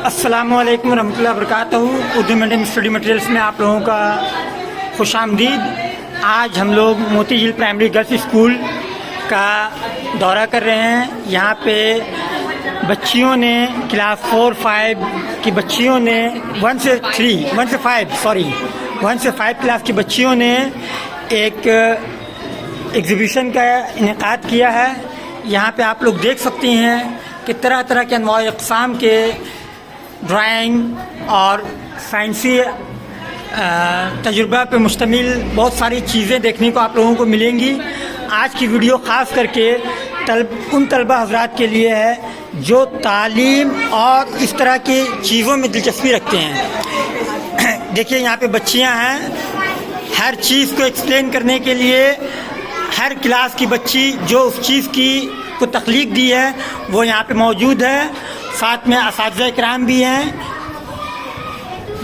अस्सलामुअलैकुम रहमतुल्लाहि वबरकातुहू। Urdu medium study materials में आप लोगों का खुशामदीद। आज हम लोग मोती झील प्राइमरी गर्ल्स स्कूल का दौरा कर रहे हैं। यहाँ पे बच्चियों ने क्लास 4-5 की बच्चियों ने 1 से 5 क्लास की बच्चियों ने एक एग्ज़िबिशन का इनेकाद किया है। यहाँ पे आप लोग देख सकते हैं कि तरह तरह के अनवाए अक़साम के ड्राइंग और साइंसी तजुर्बा पे मुश्तमिल बहुत सारी चीज़ें देखने को आप लोगों को मिलेंगी। आज की वीडियो ख़ास करके उन तलबा हज़रात के लिए है जो तालीम और इस तरह की चीज़ों में दिलचस्पी रखते हैं। देखिए यहाँ पे बच्चियाँ हैं, हर चीज़ को एक्सप्लेन करने के लिए हर क्लास की बच्ची जो उस चीज़ की को तख्लीक दी है वो यहाँ पे मौजूद है। साथ में असातिज़ा इकराम भी हैं।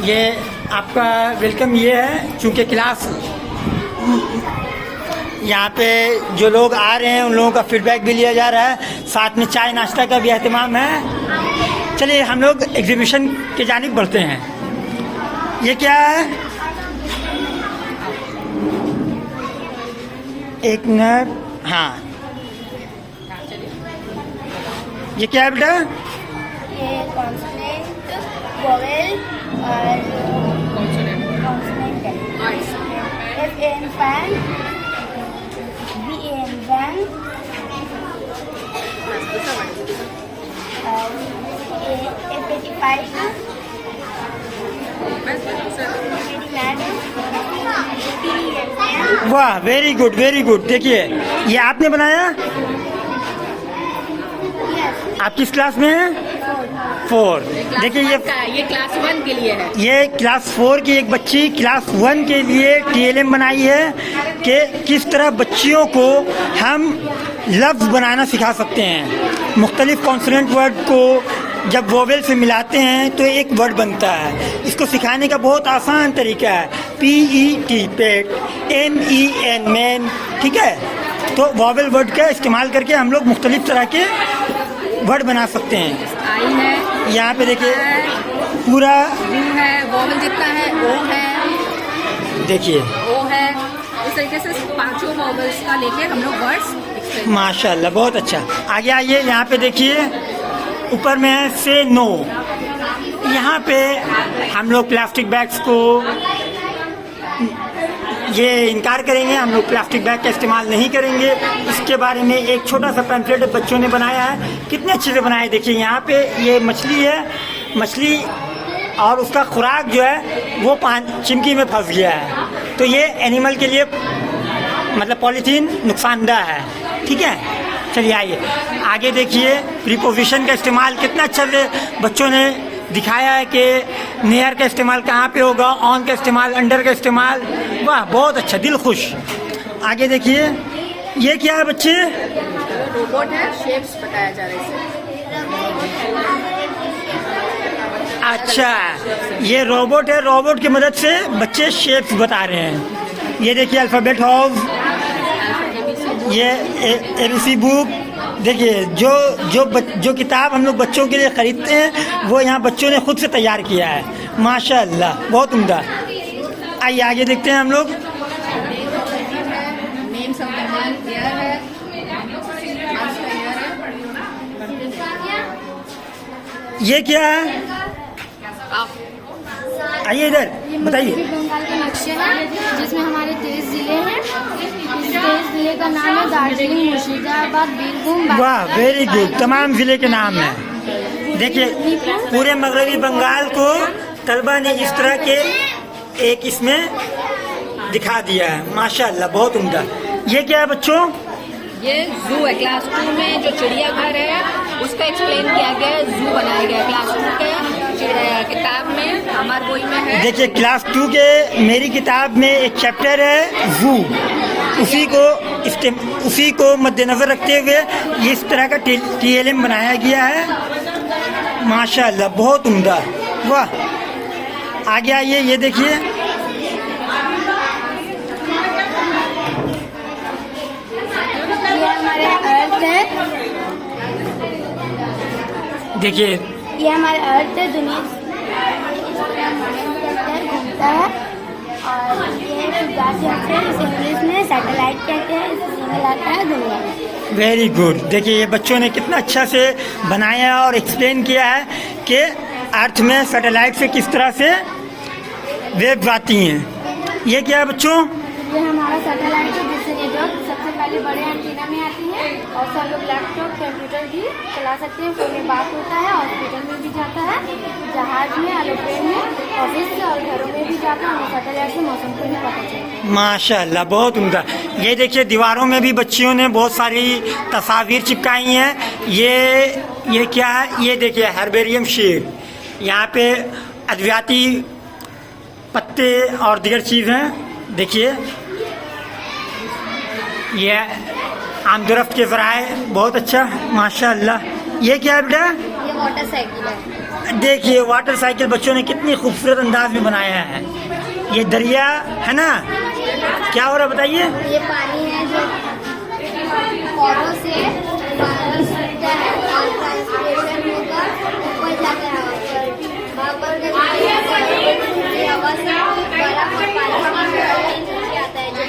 ये आपका वेलकम ये है, चूँकि क्लास यहाँ पे जो लोग आ रहे हैं उन लोगों का फीडबैक भी लिया जा रहा है। साथ में चाय नाश्ता का भी एहतमाम है। चलिए हम लोग एग्ज़िबिशन की जानिब बढ़ते हैं। ये क्या है? एक मिनट। हाँ, ये क्या है बेटा? ये कॉन्सोनेंट, वोवेल और कॉन्सोनेंट है। F-A-N fan, B-A-N van, F-85, वाह, वेरी गुड वेरी गुड। देखिए ये आपने बनाया? आप किस क्लास में हैं? 4। देखिए ये क्लास 1 के लिए है। ये क्लास 4 की एक बच्ची क्लास 1 के लिए TLM बनाई है कि किस तरह बच्चियों को हम लफ्ज़ बनाना सिखा सकते हैं। मुख्तलिफ कॉन्सोनेंट वर्ड को जब वोवेल से मिलाते हैं तो एक वर्ड बनता है। इसको सिखाने का बहुत आसान तरीका है। PET पेट, MEN मैन, ठीक है। तो वोवेल वर्ड का इस्तेमाल करके हम लोग मुख्तलिफ तरह के वर्ड बना सकते हैं। आई है, यहाँ पे देखिए पूरा यू है, वोवेल जितना है ओ है, देखिए ओ है। इस तरीके से 5 वोवेल्स का लेके हम लोग वर्ड्स माशाल्लाह बहुत अच्छा। आगे आइए, यहाँ पे देखिए ऊपर में है से नो। यहाँ पे हम लोग प्लास्टिक बैग्स को ये इनकार करेंगे, हम लोग प्लास्टिक बैग का इस्तेमाल नहीं करेंगे। इसके बारे में एक छोटा सा पैम्फलेट बच्चों ने बनाया है, कितने अच्छे से बनाए। देखिए यहाँ पे ये मछली है, मछली और उसका खुराक जो है वो चिमकी में फंस गया है। तो ये एनिमल के लिए मतलब पॉलीथीन नुकसानदेह है, ठीक है। चलिए आइए आगे देखिए प्रीपोजिशन का इस्तेमाल कितना अच्छा से बच्चों ने दिखाया है कि नियर का इस्तेमाल कहाँ पे होगा, ऑन का इस्तेमाल, अंडर का इस्तेमाल। वाह बहुत अच्छा, दिल खुश। आगे देखिए ये क्या है बच्चे? रोबोट है, शेप्स बताया जा रहा है। अच्छा, ये रोबोट है, रोबोट की मदद से बच्चे शेप्स बता रहे हैं। ये देखिए अल्फ़ाबेट हाउस, ये ABC बुक। देखिए जो किताब हम लोग बच्चों के लिए ख़रीदते हैं वो यहाँ बच्चों ने खुद से तैयार किया है। माशाल्लाह बहुत उम्दा। आइए आगे देखते हैं हम लोग। ये क्या है? आइए इधर बताइए। बंगाल के नक्शे हैं जिसमें हमारे 23 ज़िले हैं। इस 23 ज़िले का नाम है दार्जिलिंग, मुर्शिदाबाद, बीरभूम। वाह वेरी गुड, तमाम ज़िले के नाम हैं। देखिए पूरे मगरबी बंगाल को तलबा ने इस तरह के एक इसमें दिखा दिया है। माशाल्लाह बहुत उम्दा। ये क्या है बच्चों? ये जू है। क्लास 2 में जो चिड़ियाघर है उसका एक्सप्लेन किया गया है, जू बनाया गया क्लास 2 के किताब में, हमारी बोई में है। देखिए क्लास 2 के मेरी किताब में एक चैप्टर है जू। उसी को मद्देनज़र रखते हुए इस तरह का TLM बनाया गया है। माशाल्लाह बहुत उम्दा। वाह आगे आइए, ये देखिए ये हमारे अर्थ है। देखिए ये हमारे अर्थ है, दुनिया इस तरह घूमता है। और ये है इसे इंग्लिश में सैटेलाइट कहते हैं, इसे सिग्नल आता है दुनिया में। Very good. देखिए ये बच्चों ने कितना अच्छा से बनाया और एक्सप्लेन किया है कि अर्थ में सैटेलाइट से किस तरह से वेव्स आती हैं। ये क्या है बच्चों? ये हमारा सैटेलाइट है, जिससे ये जो सबसे पहले बड़े एंटीना में आती है और सब लोग लैपटॉप कंप्यूटर भी चला सकते हैं। फोन में बात होता है, हॉस्पिटल में भी जाता है, जहाज में, एरोप्लेन में, ऑफिस से और घरों में भी जाता है। सैटेलाइट से मौसम को भी पता चलता है। माशाल्लाह, बहुत उम्दा। ये देखिए दीवारों में भी बच्चियों ने बहुत सारी तस्वीर चिपकाई हैं। ये क्या है? ये देखिए हर्बेरियम शीट। यहाँ पे अद्वियाती पत्ते और दीगर चीज़ हैं। देखिए ये आमदरफ्त के ज़राए, बहुत अच्छा माशाल्लाह। ये क्या है बेटा? ये वाटर साइकिल है। देखिए वाटर साइकिल बच्चों ने कितनी खूबसूरत अंदाज में बनाया है। ये दरिया है ना, क्या हो रहा है बताइए? ये पानी है जो पौधों से बादल सूखता है और ट्रांसपिरेशन होकर ऊपर जाता है। वहाँ पर हवा से बर्फ और पानी नीचे आता है, जो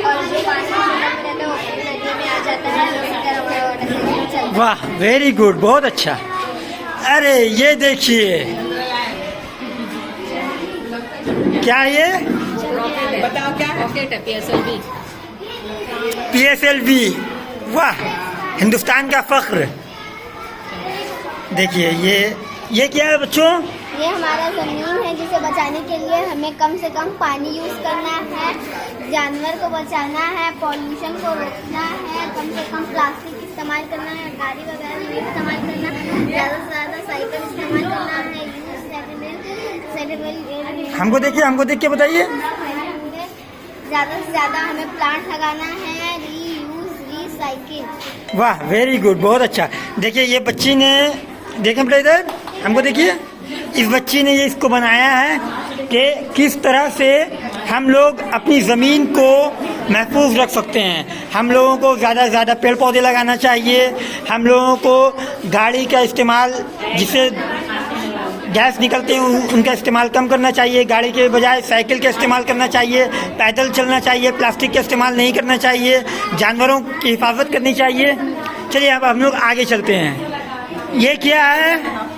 और जो पानी नदी में आ जाता है। उसी तरह वाटर साइकिल चलता है। वाह, वेरी गुड, बहुत अच्छा। अरे ये देखिए क्या ये बताओ क्या? रॉकेट है, PSLV। PSLV। वाह, हिंदुस्तान का फख्र। देखिए ये क्या है बच्चों? ये हमारा ज़मीन है, जिसे बचाने के लिए हमें कम से कम पानी यूज़ करना है, जानवर को बचाना है, पॉल्यूशन को रोकना है, कम से कम प्लास्टिक इस्तेमाल करना है, गाड़ी वगैरह नहीं इस्तेमाल करना, ज़्यादा से ज़्यादा साइकिल इस्तेमाल करना है, हमको देख के बताइए। ज़्यादा से ज़्यादा हमें प्लांट लगाना है, रीयूज रीसाइकिल। वाह, वेरी गुड, बहुत अच्छा। देखिए ये बच्ची ने, देखें बेटा इधर, हमको देखिए, इस बच्ची ने ये इसको बनाया है कि किस तरह से हम लोग अपनी ज़मीन को महफूज रख सकते हैं। हम लोगों को ज़्यादा से ज़्यादा पेड़ पौधे लगाना चाहिए। हम लोगों को गाड़ी का इस्तेमाल, जिससे गैस निकलते हैं, उनका इस्तेमाल कम करना चाहिए। गाड़ी के बजाय साइकिल का इस्तेमाल करना चाहिए, पैदल चलना चाहिए, प्लास्टिक का इस्तेमाल नहीं करना चाहिए, जानवरों की हिफाजत करनी चाहिए। चलिए अब हम लोग आगे चलते हैं। ये क्या है?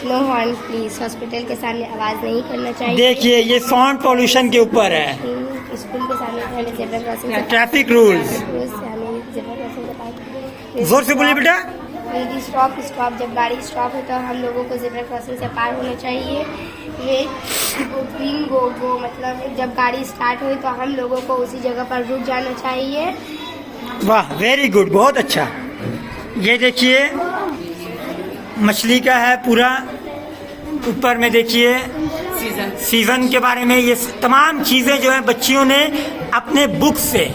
नो हॉर्न प्लीज, हॉस्पिटल के सामने आवाज़ नहीं करना चाहिए। देखिए ये साउंड पोल्यूशन के ऊपर है। स्कूल के सामने हमें ज़ेब्रा क्रॉसिंग से ट्रैफिक रूल्स। जोर से बोलिए बेटा। स्टॉप, जब गाड़ी स्टॉप हो तो हम लोगों को ज़ेब्रा क्रॉसिंग से पार होना चाहिए। ये गो मतलब जब गाड़ी स्टार्ट हुई तो हम लोगों को उसी जगह पर रुक जाना चाहिए। वाह, वेरी गुड, बहुत अच्छा। ये देखिए मछली का है पूरा, ऊपर में देखिए सीजन के बारे में। ये तमाम चीज़ें जो है बच्चियों ने अपने बुक से,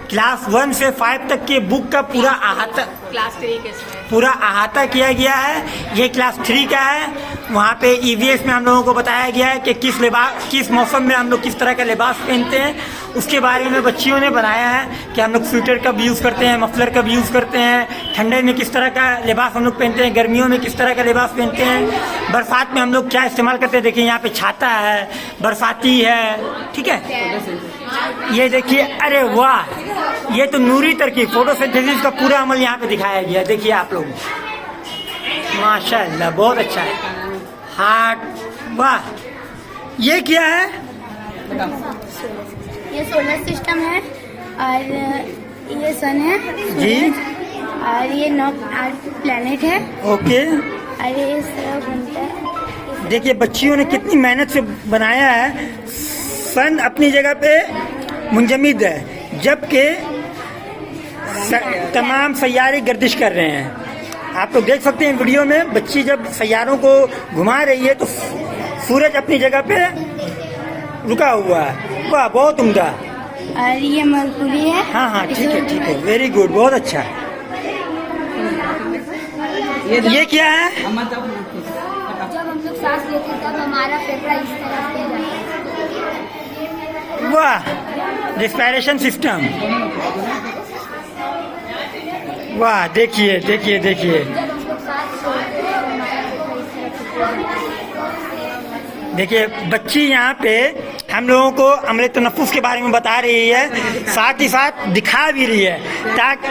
क्लास 1 से 5 तक के बुक का पूरा अहाता, क्लास 3 के इसमें पूरा अहाता किया गया है। ये क्लास 3 का है। वहाँ पे EVS में हम लोगों को बताया गया है कि किस मौसम में हम लोग किस तरह का लिबास पहनते हैं, उसके बारे में बच्चियों ने बनाया है कि हम लोग स्वेटर कब यूज़ करते हैं, मफलर कब यूज़ करते हैं, ठंडे में किस तरह का लिबास हम लोग पहनते हैं, गर्मियों में किस तरह का लिबास पहनते हैं, बरसात में हम लोग क्या इस्तेमाल करते हैं। देखिए यहाँ पे छाता है, बरसाती है, ठीक है। ये देखिए, अरे वाह, ये तो नूरी तरकीब, फोटोसिंथेसिस का पूरा अमल यहाँ पे दिखाया गया है। देखिए आप लोग, माशाल्लाह, बहुत अच्छा है। हार्ट, वाह। ये क्या है? ये सोलर सिस्टम है और ये सन है जी, और ये 9 प्लैनेट है ओके। और ये इस तरह घूमता है। देखिए बच्चियों ने कितनी मेहनत से बनाया है। सन अपनी जगह पे मुंजमिद है, जबकि तमाम सैयारे गर्दिश कर रहे हैं। आप लोग देख सकते हैं वीडियो में, बच्ची जब सैयारों को घुमा रही है तो सूरज अपनी जगह पे रुका हुआ है। वाह, बहुत उम्दा। और ये मरकुरी है। हाँ, ठीक है, वेरी गुड, बहुत अच्छा। ये क्या है? जब हम लोग सांस लेते हैं तब हमारा फेफड़ा इस तरह से जाता है। वाह, रेस्पिरेशन सिस्टम। वाह, देखिए। जब हमको देखिए बच्ची यहाँ पे हम लोगों को अमले तनफ़ुस के बारे में बता रही है, साथ ही साथ दिखा भी रही है ताकि,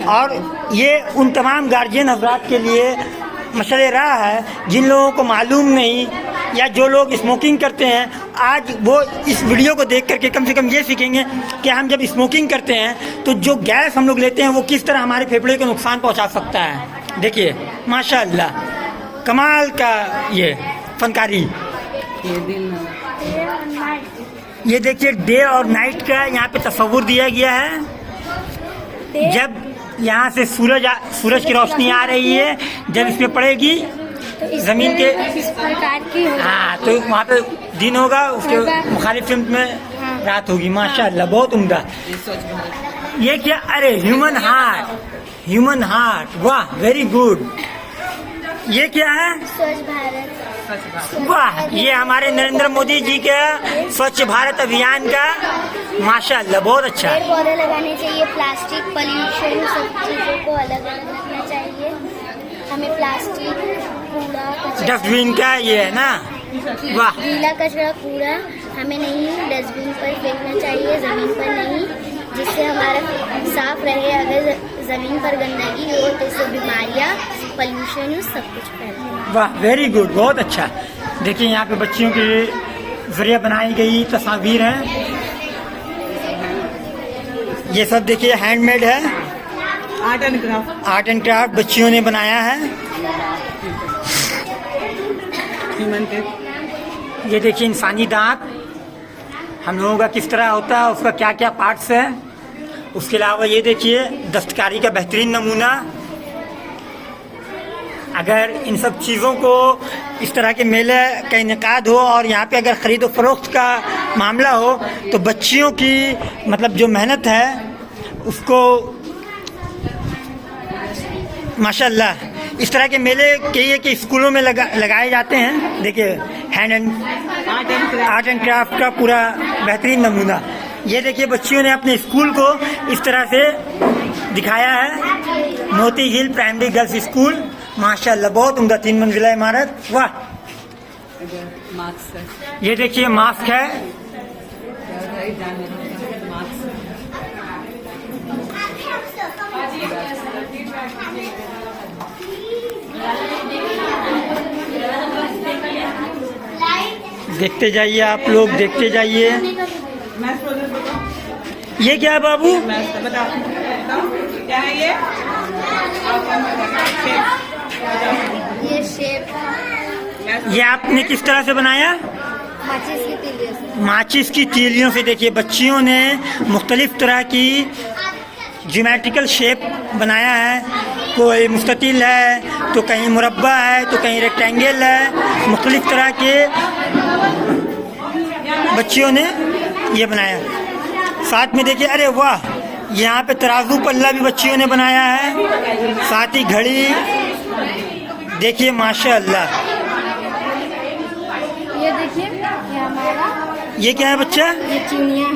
और ये उन तमाम गार्जियन हज़रात के लिए मसले राह है जिन लोगों को मालूम नहीं, या जो लोग स्मोकिंग करते हैं, आज वो इस वीडियो को देख करके कम से कम ये सीखेंगे कि हम जब स्मोकिंग करते हैं तो जो गैस हम लोग लेते हैं वो किस तरह हमारे फेफड़े को नुकसान पहुंचा सकता है। देखिए माशाअल्लाह कमाल का ये फनकारी। ये देखिए डे और नाइट का यहाँ पे तस्वुर दिया गया है। जब यहाँ से सूरज की रोशनी आ रही है, जब इसमें पड़ेगी जमीन के, इस प्रकार की होगी। हाँ तो वहाँ पे दिन होगा, उसके मुखालिफ फिल्म में रात होगी। माशाअल्लाह बहुत उम्दा। ये क्या, अरे ह्यूमन हार्ट, वाह वेरी गुड। ये क्या है? स्वच्छ भारत। वाह, ये हमारे नरेंद्र मोदी जी के स्वच्छ भारत अभियान का माशाअल्लाह बहुत अच्छा। पेड़ पौधे लगाने चाहिए, प्लास्टिक पॉल्यूशन सब चीज़ों को अलग अलग रखना चाहिए। हमें प्लास्टिक कूड़ा डस्टबिन का ये है ना, वाह। गीला कचरा कूड़ा हमें नहीं डस्टबिन पर फेंकना चाहिए, ज़मीन पर नहीं, जिससे हमारा साफ रहे। अगर ज़मीन पर गंदगी हो तो इससे बीमारियाँ, पॉल्यूशन सब कुछ फैलता है। वाह वेरी गुड, बहुत अच्छा। देखिए यहाँ पे बच्चियों के जरिए बनाई गई तस्वीर हैं, ये सब देखिए हैंडमेड है, आर्ट एंड क्राफ्ट बच्चियों ने बनाया है। ये देखिए इंसानी दांत हम लोगों का किस तरह होता है, उसका क्या क्या पार्ट्स है। उसके अलावा ये देखिए दस्तकारी का बेहतरीन नमूना। अगर इन सब चीज़ों को इस तरह के मेले का इनेकाद हो और यहाँ पे अगर ख़रीदो फरोख्त का मामला हो तो बच्चियों की मतलब जो मेहनत है उसको माशाल्लाह इस तरह के मेले कई कि स्कूलों में लगाए जाते हैं। देखिए आर्ट एंड क्राफ्ट का पूरा बेहतरीन नमूना। ये देखिए बच्चियों ने अपने स्कूल को इस तरह से दिखाया है, मोती हिल प्राइमरी गर्ल्स स्कूल। माशाल्लाह बहुत उम्दा 3 मंजिला इमारत, वाह। ये देखिए मास्क है, देखते जाइए आप लोग, देखते जाइए। ये क्या है बाबू? क्या है ये शेप ये आपने किस तरह से बनाया? माचिस की तीलियों से। माचिस की तीलियों से। देखिए बच्चियों ने मुख्तलिफ तरह की ज्योमेट्रिकल शेप बनाया है, कोई मुस्ततिल है तो कहीं मुरब्बा है तो कहीं रेक्टेंगल है, मुख्तलिफ तरह के बच्चियों ने ये बनाया। साथ में देखिए, अरे वाह, यहाँ पे तराजू पल्ला भी बच्चियों ने बनाया है, साथ ही घड़ी। देखिए माशाअल्लाह। ये देखिए ये हमारा, ये क्या है बच्चा? ये चिड़िया है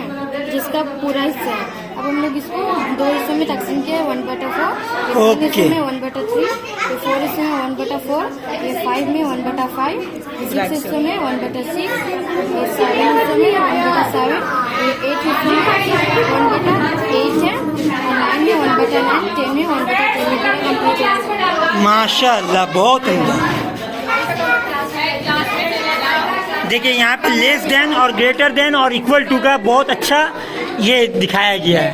जिसका पूरा हिस्सा है। अब हम लोग इसको 2 हिस्सों में तकसीम किया, 1/4, 3 हिस्सों में 1/3, 4 हिस्सों में 1/4, ये 5 में 1/5, 6 हिस्सों में 1/6, ये 7 हिस्सों में 1/7, ये 8 हिस्सों में 1/8 है, 9 में 1/9, 10 में 1/10 कंप्लीट है। माशाअल्लाह बहुत उम्दा। देखिए यहाँ पे लेस देन और ग्रेटर देन और इक्वल टू का बहुत अच्छा ये दिखाया गया है।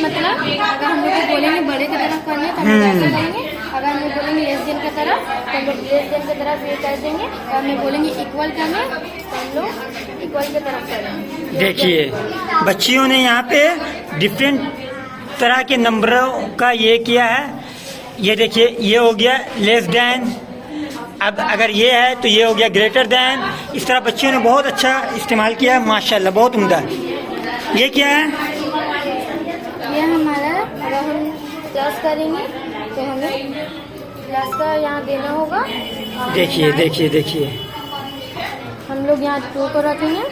मतलब अगर हम लोग बोलेंगे बड़े की तरफ करना तो हम ऐसे करेंगे, अगर हम लोग बोलेंगे लेस देन की तरफ तो हम लोग लेस देन की तरफ ये कर देंगे, और हम लोग बोलेंगे इक्वल करना तो हम लोग इक्वल की तरफ करेंगे। देखिए बच्चियों ने यहाँ पे डिफरेंट तरह के नंबरों का ये किया है। ये देखिए ये हो गया लेस देन, अब अगर ये है तो ये हो गया ग्रेटर देन। इस तरह बच्चियों ने बहुत अच्छा इस्तेमाल किया है, माशाल्लाह बहुत उम्दा। ये क्या है? ये हमारा, अगर हम प्लस करेंगे तो हमें प्लस का यहाँ देना होगा। देखिए देखिए देखिए, हम लोग यहाँ 2 को रखेंगे,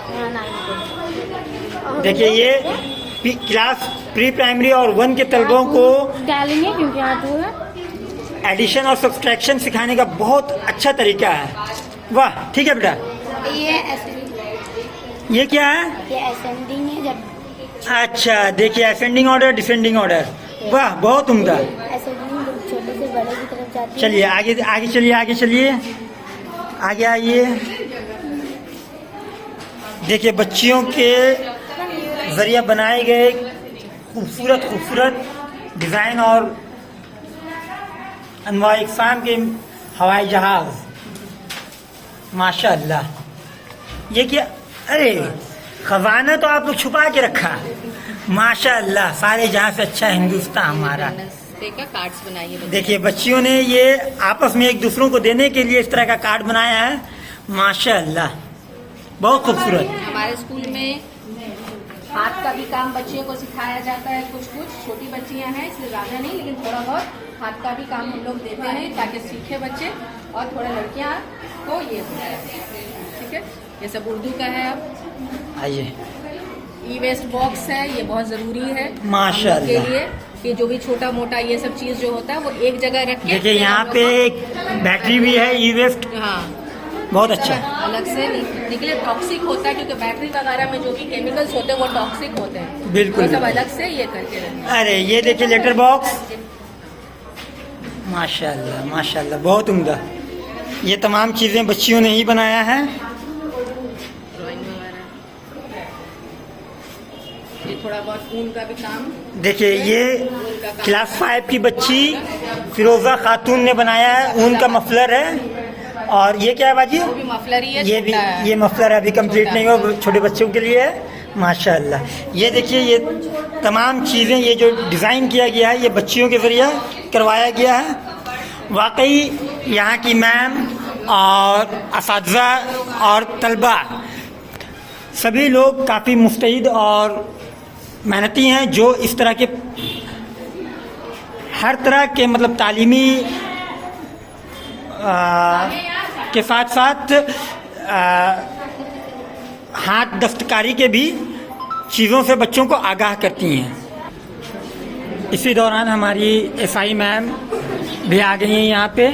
यहाँ 9 को। देखिए ये क्लास प्री प्राइमरी और 1 के तलबों को डालेंगे क्योंकि यहाँ 2 है। एडिशन और सब्सट्रैक्शन सिखाने का बहुत अच्छा तरीका है। वाह, ठीक है बेटा। ये असेंडिंग, ये क्या है? ये असेंडिंग है। जब अच्छा, देखिए असेंडिंग ऑर्डर, डिसेंडिंग ऑर्डर। वाह, बहुत उम्दा। असेंडिंग छोटे से बड़े की तरफ जाती है। चलिए आगे आगे चलिए, आगे चलिए, आगे आइए। देखिए बच्चियों के जरिए बनाए गए खूबसूरत खूबसूरत डिज़ाइन और अनवा इकसाम के हवाई जहाज, माशाअल्लाह। ये क्या? अरे खजाना तो आप लोग छुपा के रखा, माशाअल्लाह। सारे जहाँ से अच्छा हिंदुस्तान हमारा। कार्ड्स बनाइए। देखिए बच्चियों ने ये आपस में एक दूसरों को देने के लिए इस तरह का कार्ड बनाया है, माशाअल्लाह, बहुत खूबसूरत। हमारे स्कूल में हाथ का भी काम बच्चियों को सिखाया जाता है। कुछ कुछ छोटी बच्चियां हैं, इसलिए ज्यादा नहीं, लेकिन थोड़ा बहुत हाथ का भी काम हम लोग देते हैं ताकि सीखे बच्चे। और थोड़ा लड़कियां को ये ठीक है। ये सब उर्दू का है। अब आइए, ई वेस्ट बॉक्स है, ये बहुत जरूरी है माशाअल्लाह के लिए कि जो भी छोटा मोटा ये सब चीज जो होता है वो एक जगह रखें। देखिए यहाँ पे एक बैटरी भी है, ई वेस्ट, हाँ बहुत अच्छा। अलग से निकले टॉक्सिक होता है, क्योंकि बैटरी वगैरह में जो भी केमिकल्स होते हैं वो टॉक्सिक होते हैं। बिल्कुल, वो सब अलग से ये करके रखें। अरे ये देखिए लेटर बॉक्स, माशाअल्लाह माशाअल्लाह, बहुत उम्दा। ये तमाम चीज़ें बच्चियों ने ही बनाया है। ड्राइंग वगैरह, ये थोड़ा बहुत ऊन का भी काम। देखिए ये क्लास 5 की बच्ची फिरोजा खातून ने बनाया है, ऊन का मफलर है। और ये क्या है बाजी? वो भी मफलर ही है, ये भी, छोटा है। ये मफलर अभी कंप्लीट नहीं हुआ, छोटे बच्चों के लिए है, माशाअल्लाह। ये देखिए ये तमाम चीज़ें, ये जो डिज़ाइन किया गया है ये बच्चियों के ज़रिए करवाया गया है। वाकई यहाँ की मैम और असातिज़ा और तलबा सभी लोग काफ़ी मुस्तैद और मेहनती हैं, जो इस तरह के हर तरह के मतलब तालीमी के साथ साथ हाथ दस्तकारी के भी चीज़ों से बच्चों को आगाह करती हैं। इसी दौरान हमारी एसआई मैम भी आ गई हैं यहाँ पे।